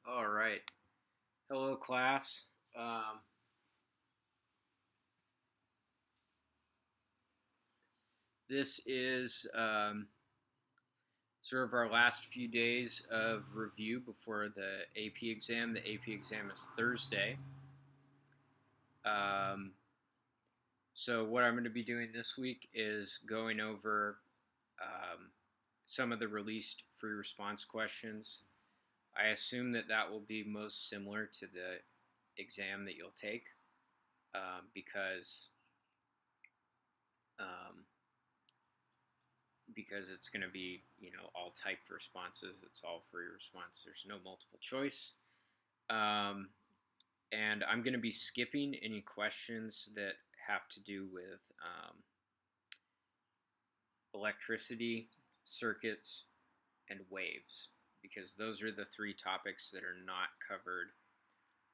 All right. Hello, class. Um, this is sort of our last few days of review before the AP exam. The AP exam is Thursday. Um, so, what I'm going to be doing this week is going over um, some of the released free response questions. I assume that will be most similar to the exam that you'll take because um, because it's going to be, all typed responses. It's all free response. There's no multiple choice. Um, and I'm going to be skipping any questions that have to do with electricity, circuits, and waves, because those are the three topics that are not covered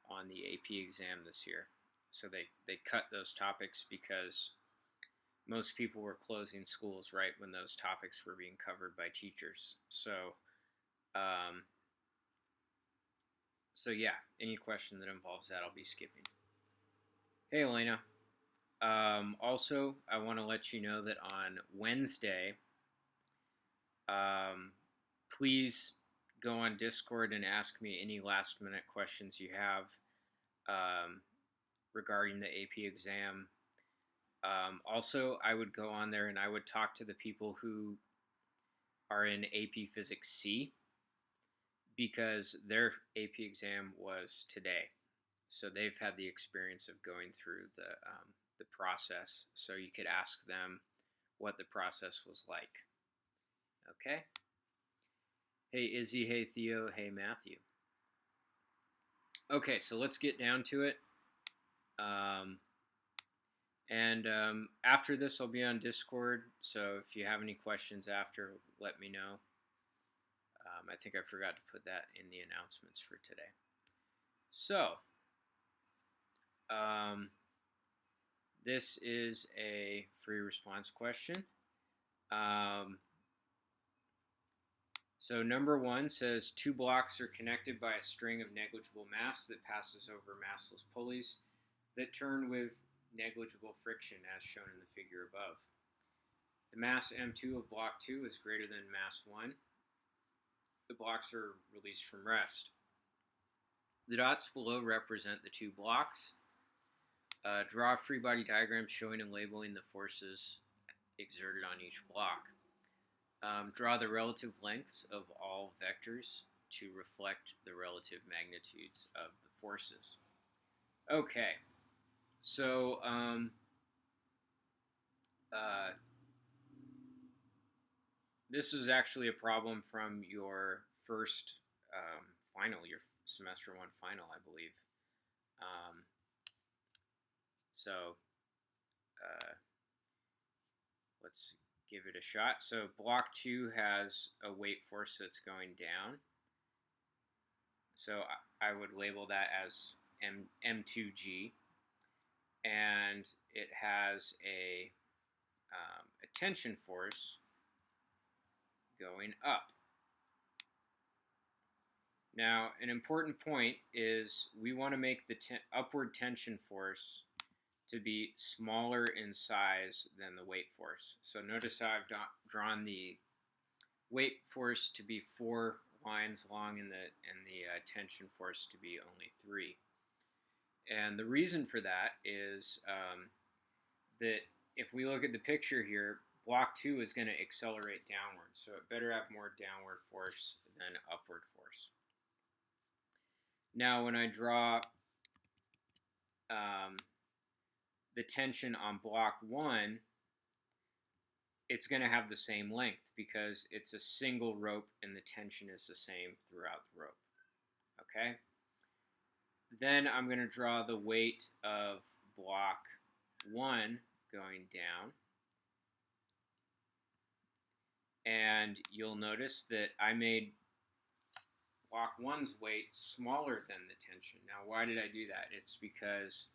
on the AP exam this year. So they cut those topics because most people were closing schools right when those topics were being covered by teachers. Um, so yeah, any question that involves that, I'll be skipping. Hey, Elena. Also, I want to let you know that on Wednesday, please go on Discord and ask me any last minute questions you have regarding the AP exam. Also, I would go on there and I would talk to the people who are in AP Physics C because their AP exam was today. So they've had the experience of going through the process. So you could ask them what the process was like. Okay? Hey Izzy, hey Theo, hey Matthew. Okay, so let's get down to it. After this, I'll be on Discord. So if you have any questions after, let me know. I think I forgot to put that in the announcements for today. So, this is a free response question. So number 1 says 2 blocks are connected by a string of negligible mass that passes over massless pulleys that turn with negligible friction as shown in the figure above. The mass M2 of block 2 is greater than mass 1. The blocks are released from rest. The dots below represent the 2 blocks. Draw a free body diagram showing and labeling the forces exerted on each block. Draw the relative lengths of all vectors to reflect the relative magnitudes of the forces. Okay, so this is actually a problem from your first final, your semester 1 final, I believe. So let's give it a shot. So block 2 has a weight force that's going down. So I would label that as M2G. And it has a tension force going up. Now, an important point is we want to make the upward tension force to be smaller in size than the weight force. So notice how I've drawn the weight force to be 4 lines long and the tension force to be only 3. And the reason for that is that if we look at the picture here, block 2 is going to accelerate downward, so it better have more downward force than upward force. Now, when I draw the tension on block 1, it's going to have the same length because it's a single rope and the tension is the same throughout the rope. Okay? Then I'm going to draw the weight of block 1 going down. And you'll notice that I made block 1's weight smaller than the tension. Now, why did I do that? It's because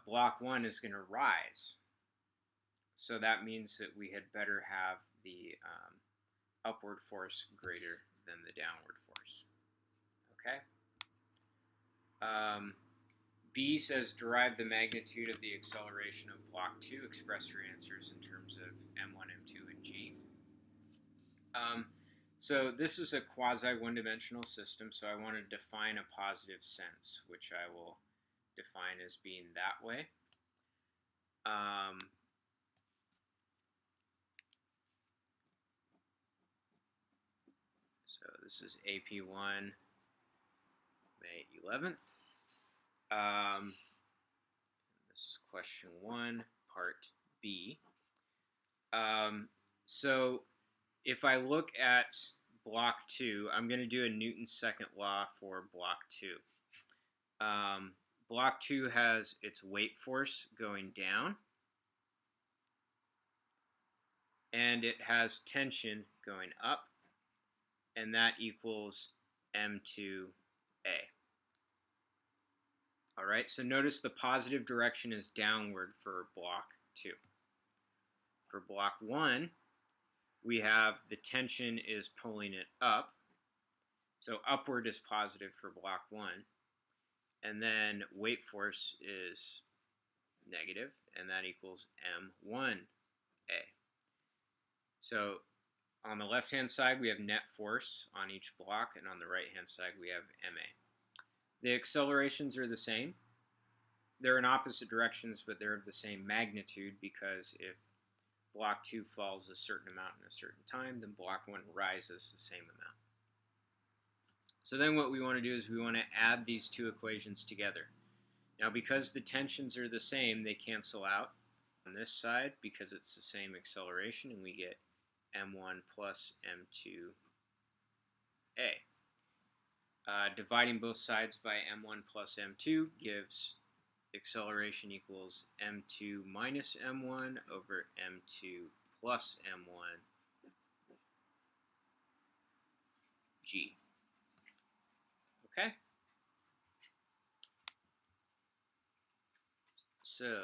block 1 is going to rise. So that means that we had better have the upward force greater than the downward force. Okay. B says derive the magnitude of the acceleration of block 2. Express your answers in terms of M1, M2, and G. So this is a quasi one-dimensional system, so I want to define a positive sense, which I will define as being that way. So this is AP1, May 11th. This is question 1, part B. So if I look at block 2, I'm going to do a Newton's second law for block 2. Block 2 has its weight force going down, and it has tension going up, and that equals M2A. All right, so notice the positive direction is downward for block 2. For block 1, we have the tension is pulling it up, so upward is positive for block 1, and then weight force is negative, and that equals M1A. So on the left-hand side, we have net force on each block, and on the right-hand side, we have MA. The accelerations are the same. They're in opposite directions, but they're of the same magnitude, because if block 2 falls a certain amount in a certain time, then block 1 rises the same amount. So then what we want to do is we want to add these two equations together. Now, because the tensions are the same, they cancel out on this side because it's the same acceleration, and we get M1 plus M2A. Dividing both sides by M1 plus M2 gives acceleration equals M2 minus M1 over M2 plus M1 G. Okay? So,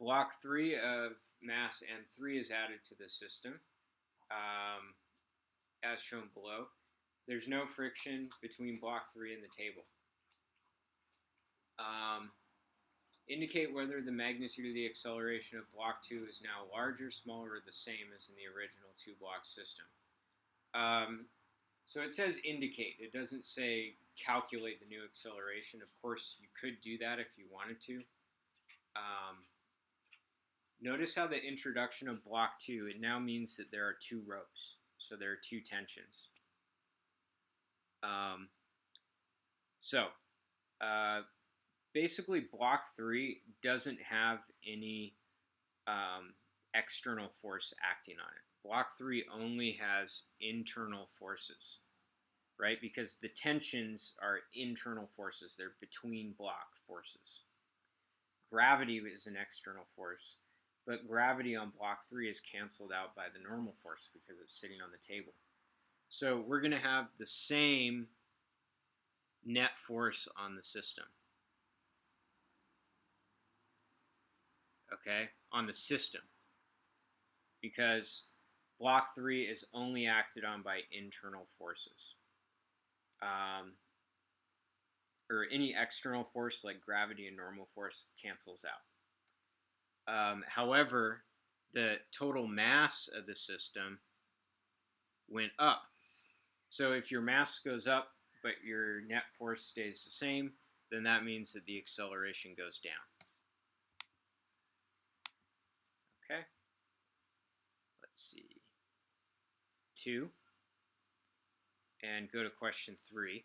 block 3 of mass M3 is added to the system, as shown below. There's no friction between block 3 and the table. Indicate whether the magnitude of the acceleration of block 2 is now larger, smaller, or the same as in the original 2-block system. So it says indicate. It doesn't say calculate the new acceleration. Of course, you could do that if you wanted to. Notice how the introduction of block 2, it now means that there are 2 ropes. So there are 2 tensions. Basically, block 3 doesn't have any external force acting on it. Block 3 only has internal forces, right? Because the tensions are internal forces. They're between block forces. Gravity is an external force, but gravity on block 3 is canceled out by the normal force because it's sitting on the table. So we're going to have the same net force on the system. Okay, on the system, because block 3 is only acted on by internal forces. Or any external force like gravity and normal force cancels out. However, the total mass of the system went up. So if your mass goes up but your net force stays the same, then that means that the acceleration goes down. Okay, let's see, 2, and go to question 3.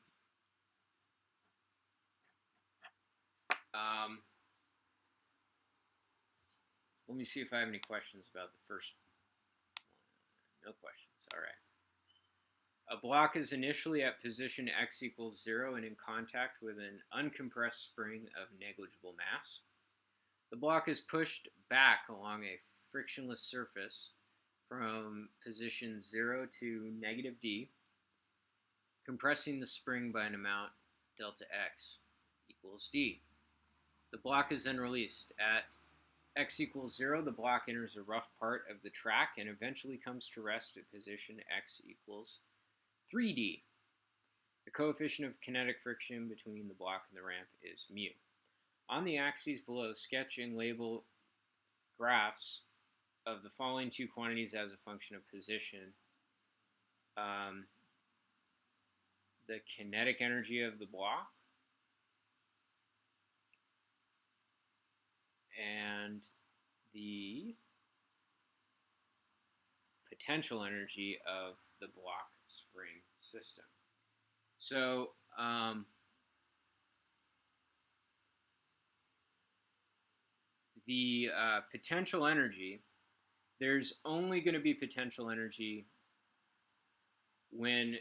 Let me see if I have any questions about the first one. No questions, all right. A block is initially at position x equals 0 and in contact with an uncompressed spring of negligible mass. The block is pushed back along a frictionless surface from position 0 to negative d, compressing the spring by an amount delta x equals d. The block is then released. At x equals 0, the block enters a rough part of the track and eventually comes to rest at position x equals 3d. The coefficient of kinetic friction between the block and the ramp is mu. On the axes below, sketch and label graphs of the following two quantities as a function of position. The kinetic energy of the block and the potential energy of the block spring system. So the potential energy, there's only going to be potential energy when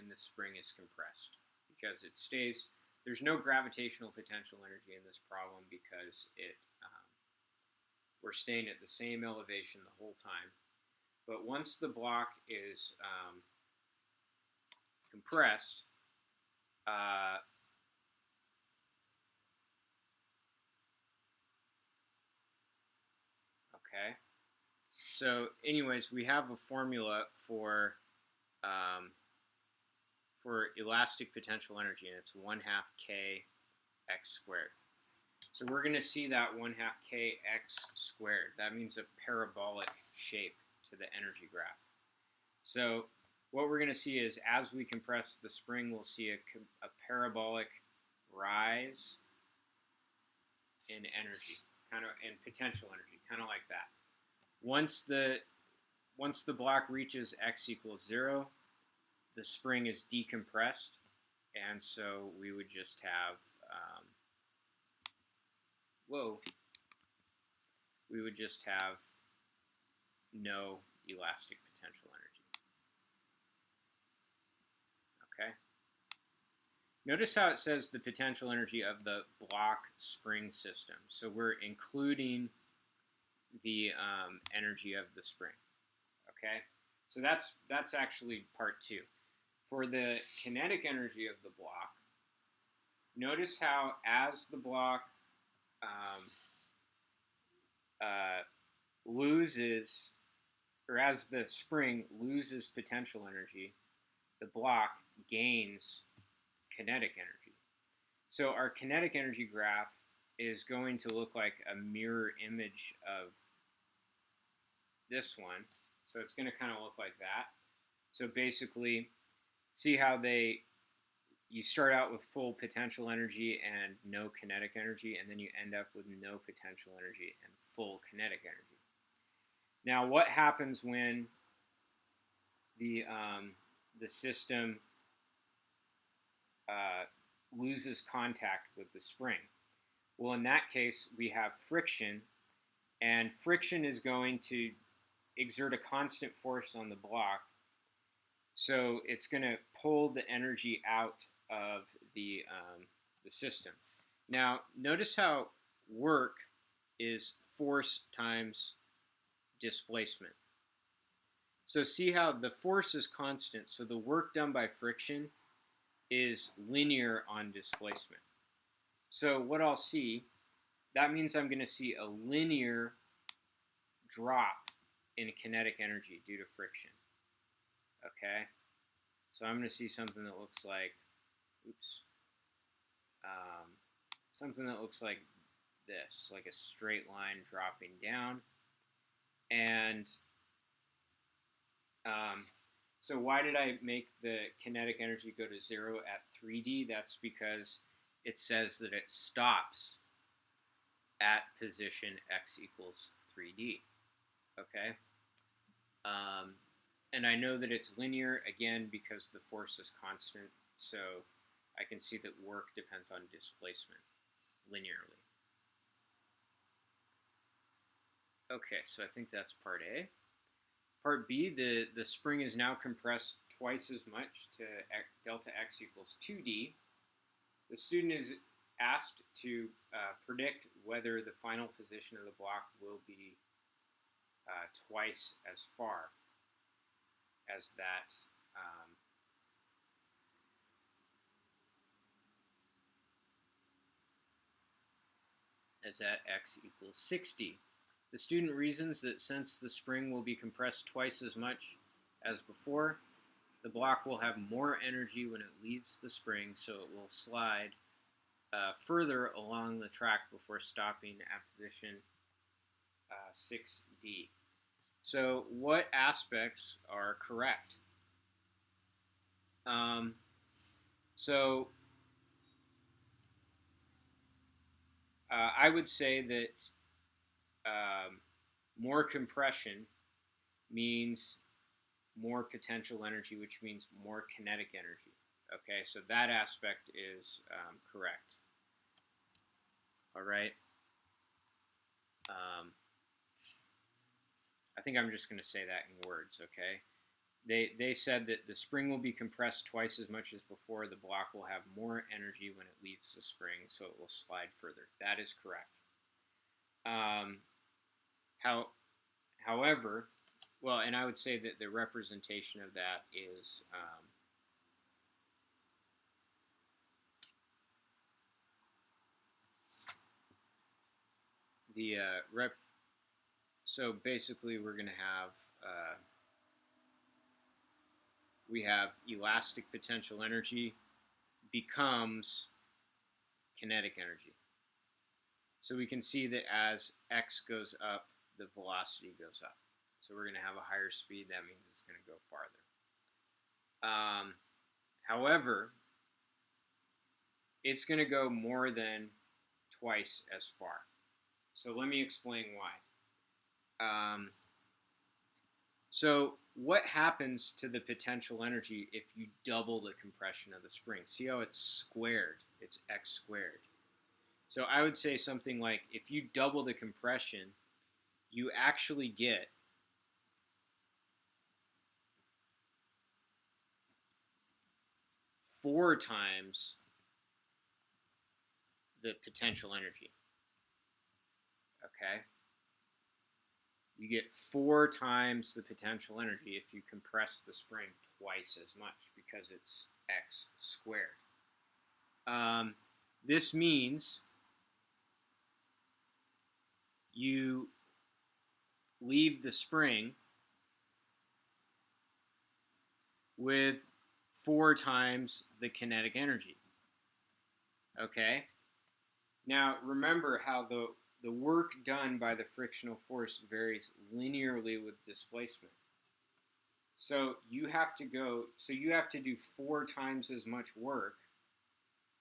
the spring is compressed, because it stays. There's no gravitational potential energy in this problem because we're staying at the same elevation the whole time. But once the block is compressed, okay. So, anyways, we have a formula for elastic potential energy, and it's 1/2 k x squared. So we're going to see that 1/2 k x squared. That means a parabolic shape to the energy graph. So what we're going to see is, as we compress the spring, we'll see a parabolic rise in energy, in potential energy, kind of like that. Once the block reaches x equals 0, the spring is decompressed, and so we would just have no elastic potential energy. Okay. Notice how it says the potential energy of the block spring system. So we're including the energy of the spring. Okay. So that's actually part 2. For the kinetic energy of the block, notice how as the block loses, or as the spring loses potential energy, the block gains kinetic energy. So our kinetic energy graph is going to look like a mirror image of this one. So it's going to kind of look like that. So basically, see how you start out with full potential energy and no kinetic energy, and then you end up with no potential energy and full kinetic energy. Now, what happens when the system loses contact with the spring? Well, in that case, we have friction, and friction is going to exert a constant force on the block. So it's going to pull the energy out of the system. Now, notice how work is force times displacement. So see how the force is constant, so the work done by friction is linear on displacement. So what I'll see, that means I'm going to see a linear drop in kinetic energy due to friction. Okay, so I'm going to see something that looks like, something that looks like this, like a straight line dropping down. And so why did I make the kinetic energy go to 0 at 3D? That's because it says that it stops at position x equals 3D. Okay? And I know that it's linear, again, because the force is constant, so I can see that work depends on displacement linearly. Okay, so I think that's part A. Part B, the spring is now compressed twice as much to delta x equals 2D. The student is asked to predict whether the final position of the block will be twice as far as that x equals 60. The student reasons that since the spring will be compressed twice as much as before, the block will have more energy when it leaves the spring, so it will slide further along the track before stopping at position 6D. So what aspects are correct? So I would say that more compression means more potential energy, which means more kinetic energy. Okay, so that aspect is correct. All right. I think I'm just going to say that in words, okay? They said that the spring will be compressed twice as much as before. The block will have more energy when it leaves the spring, so it will slide further. That is correct. However, well, and I would say that the representation of that is so basically we're going to have we have elastic potential energy becomes kinetic energy. So we can see that as x goes up, the velocity goes up. So we're going to have a higher speed. That means it's going to go farther. However, it's going to go more than twice as far. So let me explain why. So what happens to the potential energy if you double the compression of the spring? See how it's squared? It's x squared. So I would say something like, if you double the compression, you actually get four times the potential energy. Okay? You get four times the potential energy if you compress the spring twice as much, because it's x squared. This means you leave the spring with four times the kinetic energy. Okay? Now, remember how the work done by the frictional force varies linearly with displacement. So you have to do four times as much work.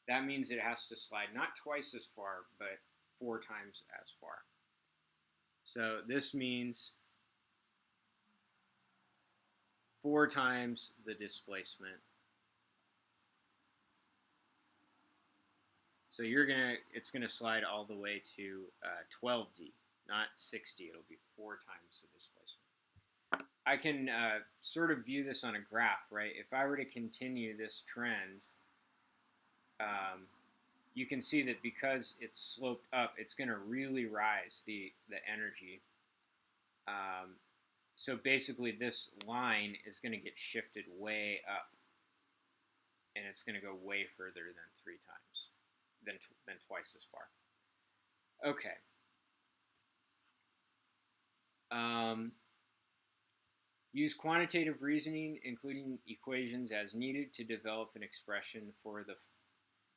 That means it has to slide not twice as far, but four times as far. So this means four times the displacement. So it's gonna slide all the way to 12D, not 6D. It'll be four times the displacement. I can sort of view this on a graph, right? If I were to continue this trend, you can see that because it's sloped up, it's going to really rise the energy. So basically, this line is going to get shifted way up, and it's going to go way further than three times, than twice as far. Okay. Use quantitative reasoning, including equations as needed, to develop an expression for the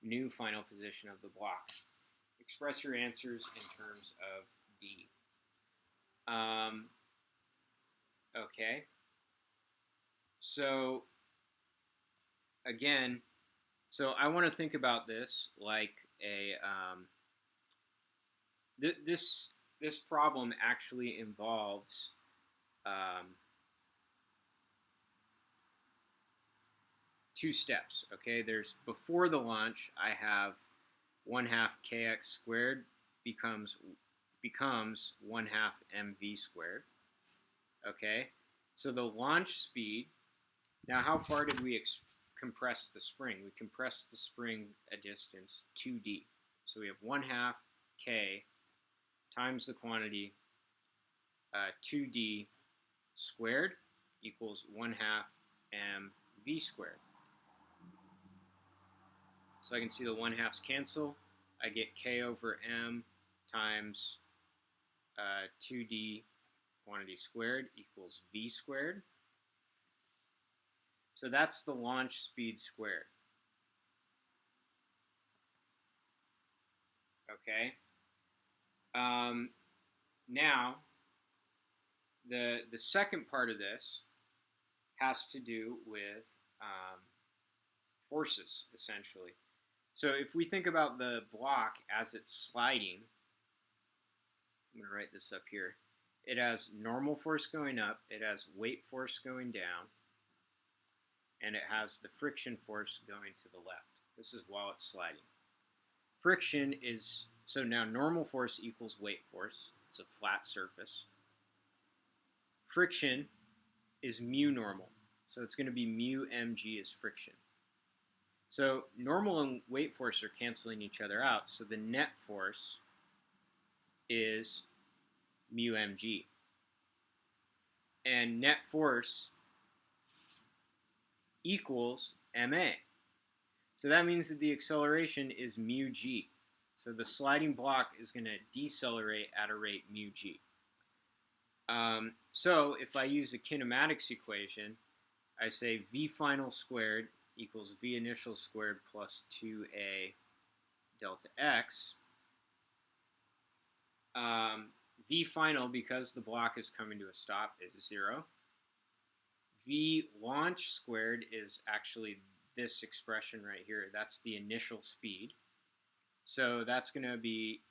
new final position of the block. Express your answers in terms of D. Okay. So, again, I want to think about this like a this problem actually involves two steps. Okay, there's before the launch, I have 1/2 kx squared becomes 1/2 mv squared. Okay, so the launch speed. Now, how far did we compress the spring? We compressed the spring a distance 2d. So we have 1/2 k times the quantity 2d squared equals 1/2 mv squared. So I can see the 1/2s cancel. I get k over m times 2d quantity squared equals v squared. So that's the launch speed squared. Okay. Now, the second part of this has to do with forces, essentially. So if we think about the block as it's sliding, I'm going to write this up here. It has normal force going up, it has weight force going down, and it has the friction force going to the left. This is while it's sliding. Friction is, so now normal force equals weight force. It's a flat surface. Friction is mu normal. So it's going to be mu mg is friction. So normal and weight force are canceling each other out. So the net force is mu mg. And net force equals ma. So that means that the acceleration is mu g. So the sliding block is going to decelerate at a rate mu g. So if I use the kinematics equation, I say v final squared equals v initial squared plus 2a delta x. V final, because the block is coming to a stop, is 0. V launch squared is actually this expression right here. That's the initial speed. So that's going to be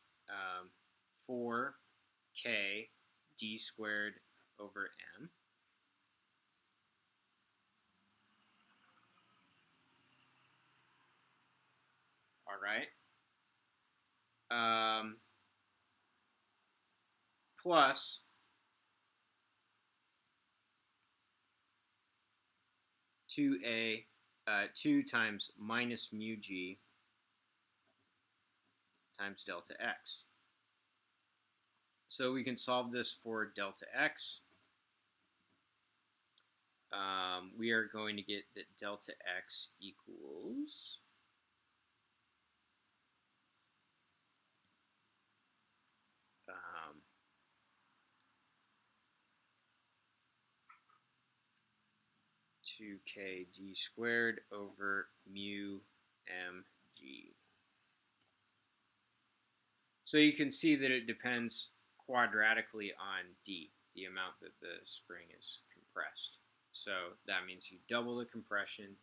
4k d squared over m. All right. Plus 2 times minus mu g times delta x. So we can solve this for delta x. We are going to get that delta x equals 2k d squared over mu mg. So you can see that it depends quadratically on d, the amount that the spring is compressed. So that means you double the compression,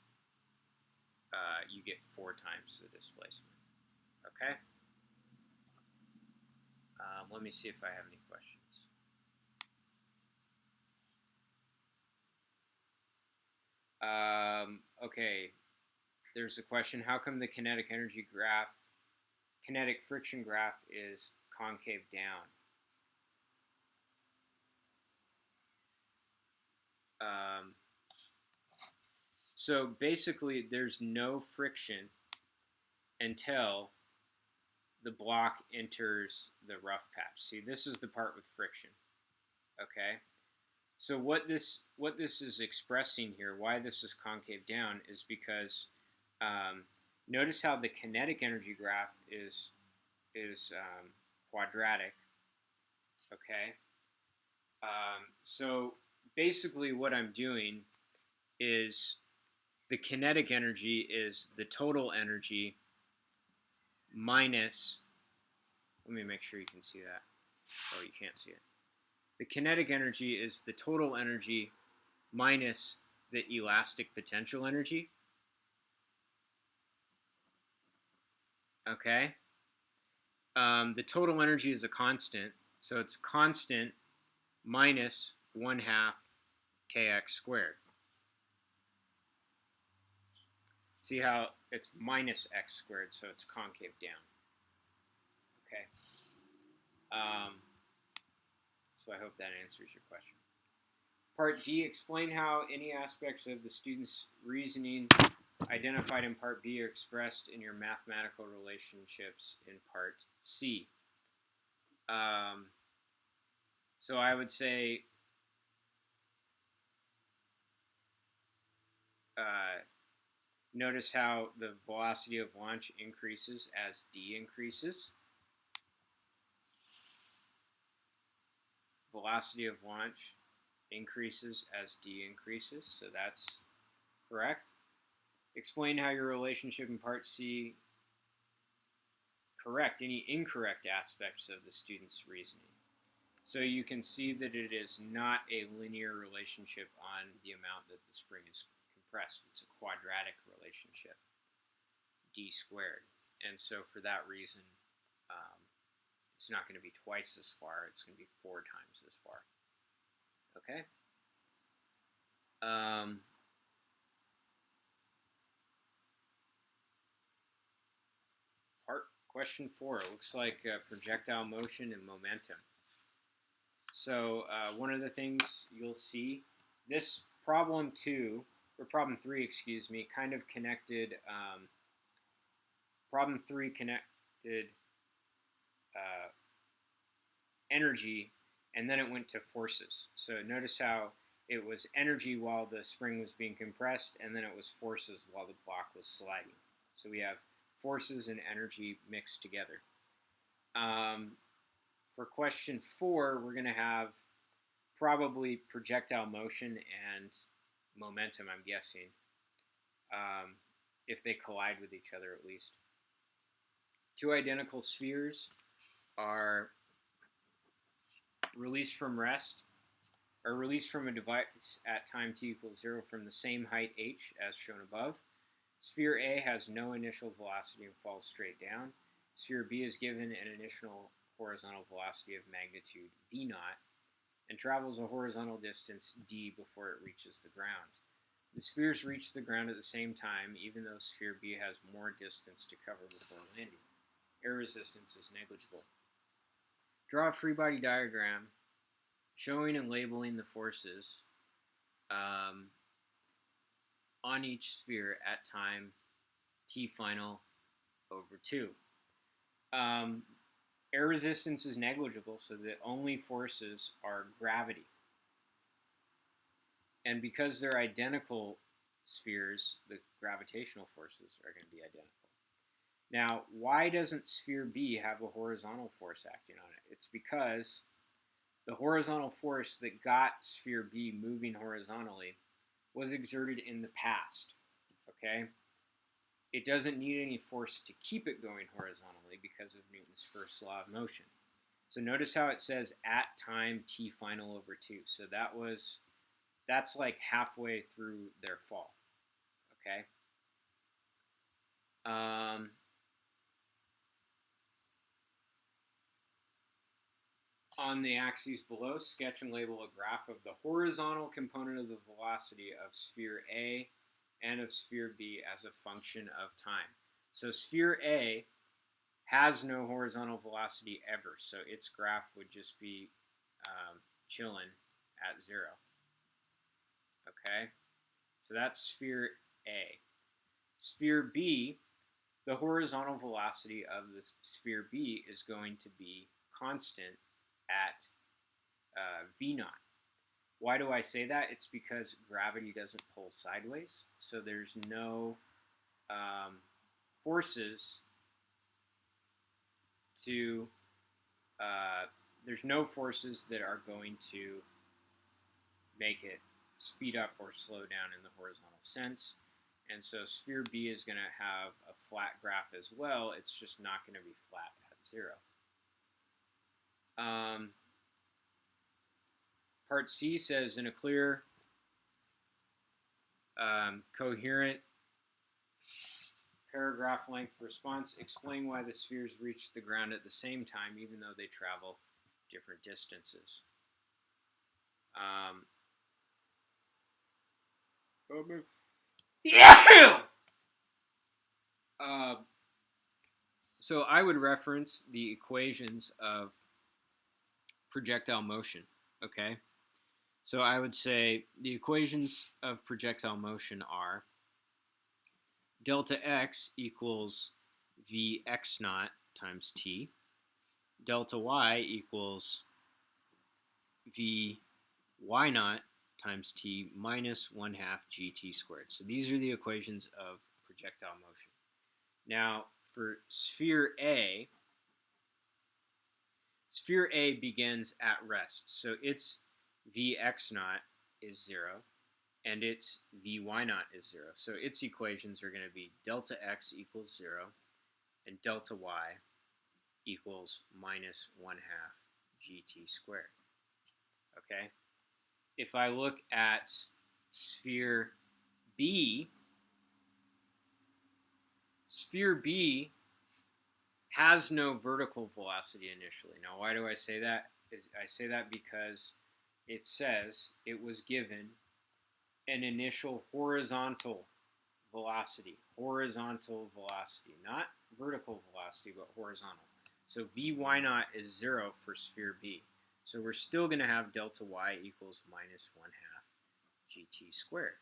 you get 4 times the displacement. Okay? Let me see if I have any questions. Okay, there's a question, how come the kinetic energy graph, kinetic friction graph is concave down? So basically there's no friction until the block enters the rough patch. See, this is the part with friction. Okay? So what this is expressing here, why this is concave down, is because notice how the kinetic energy graph is quadratic. Okay. So basically, what I'm doing is the kinetic energy is the total energy minus. Let me make sure you can see that. Oh, you can't see it. The kinetic energy is the total energy minus the elastic potential energy. Okay? The total energy is a constant, so it's constant minus 1/2 kx squared. See how it's minus x squared, so it's concave down. Okay? So I hope that answers your question. Part D, explain how any aspects of the student's reasoning identified in Part B are expressed in your mathematical relationships in Part C. So I would say notice how the velocity of launch increases as d increases. velocity of launch increases as d increases, so that's correct. Explain how your relationship in part C correct any incorrect aspects of the student's reasoning. So you can see that it is not a linear relationship on the amount that the spring is compressed. It's a quadratic relationship, d squared. And so for that reason, it's not going to be twice as far. It's going to be 4 times as far. Okay? Question 4. It looks like projectile motion and momentum. So one of the things you'll see, this problem 3, excuse me, kind of connected, problem 3 connected energy, and then it went to forces. So notice how it was energy while the spring was being compressed, and then it was forces while the block was sliding. So we have forces and energy mixed together. For question 4, we're going to have probably projectile motion and momentum, I'm guessing, if they collide with each other at least. 2 identical spheres are released from rest, or released from a device at time t equals 0 from the same height h as shown above. Sphere A has no initial velocity and falls straight down. Sphere B is given an initial horizontal velocity of magnitude v naught and travels a horizontal distance d before it reaches the ground. The spheres reach the ground at the same time, even though sphere B has more distance to cover before landing. Air resistance is negligible. Draw a free body diagram showing and labeling the forces on each sphere at time t final over 2. Air resistance is negligible, so the only forces are gravity. And because they're identical spheres, the gravitational forces are going to be identical. Now, why doesn't sphere B have a horizontal force acting on it? It's because the horizontal force that got sphere B moving horizontally was exerted in the past, okay? It doesn't need any force to keep it going horizontally because of Newton's first law of motion. So notice how it says at time t final over 2. So that's like halfway through their fall, okay? On the axes below, sketch and label a graph of the horizontal component of the velocity of sphere A and of sphere B as a function of time. So sphere A has no horizontal velocity ever, so its graph would just be chilling at 0. Okay, so that's sphere A. Sphere B, the horizontal velocity of the sphere B is going to be constant at v naught. Why do I say that? It's because gravity doesn't pull sideways, so there's no forces to there's no forces that are going to make it speed up or slow down in the horizontal sense. And so sphere B is going to have a flat graph as well. It's just not going to be flat at 0. Part C says, in a clear, coherent paragraph length response, explain why the spheres reach the ground at the same time, even though they travel different distances. So I would reference the equations of projectile motion, okay? So I would say the equations of projectile motion are delta x equals vx naught times t, delta y equals vy naught times t minus 1/2 gt squared. So these are the equations of projectile motion. Now, for sphere A, sphere A begins at rest, so its Vx naught is 0, and its Vy naught is 0. So its equations are going to be delta x equals 0, and delta y equals minus 1/2 gt squared. Okay? If I look at sphere B has no vertical velocity initially. Now, why do I say that? I say that because it says it was given an initial horizontal velocity, not vertical velocity, but horizontal. So Vy naught is 0 for sphere B. So we're still going to have delta y equals minus 1/2 gt squared.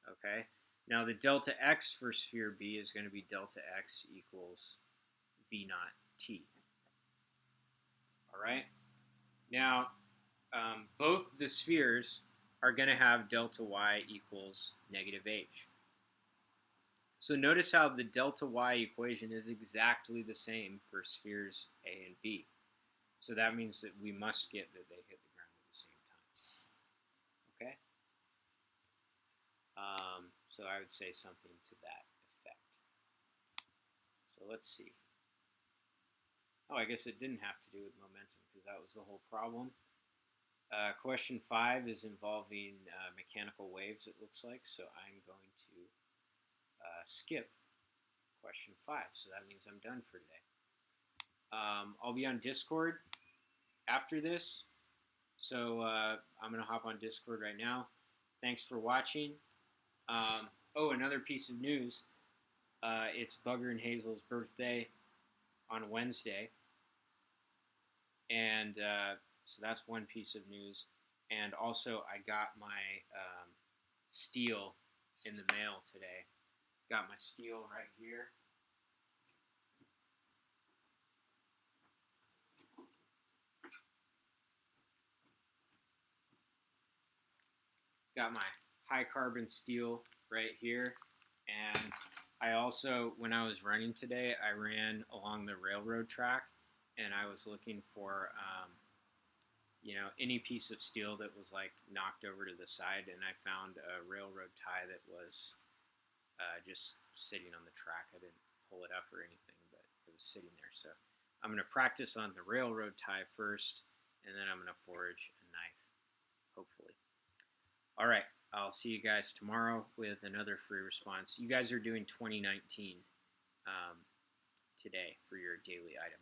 Okay? Now the delta x for sphere B is going to be delta x equals V naught t. All right? Now, both the spheres are going to have delta y equals negative h. So notice how the delta y equation is exactly the same for spheres A and B. So that means that we must get that they hit the ground at the same time. Okay? So I would say something to that effect. So let's see. Oh, I guess it didn't have to do with momentum because that was the whole problem. Question 5 is involving mechanical waves, it looks like. So I'm going to skip question 5. So that means I'm done for today. I'll be on Discord after this. So I'm going to hop on Discord right now. Thanks for watching. Oh, another piece of news. It's Bugger and Hazel's birthday on Wednesday. And so that's one piece of news. And also, I got my steel in the mail today. Got my steel right here. Got my high carbon steel right here. And I also, when I was running today, I ran along the railroad track, and I was looking for, any piece of steel that was like knocked over to the side, and I found a railroad tie that was just sitting on the track. I didn't pull it up or anything, but it was sitting there. So I'm going to practice on the railroad tie first, and then I'm going to forge a knife, hopefully. All right, I'll see you guys tomorrow with another free response. You guys are doing 2019 today for your daily item.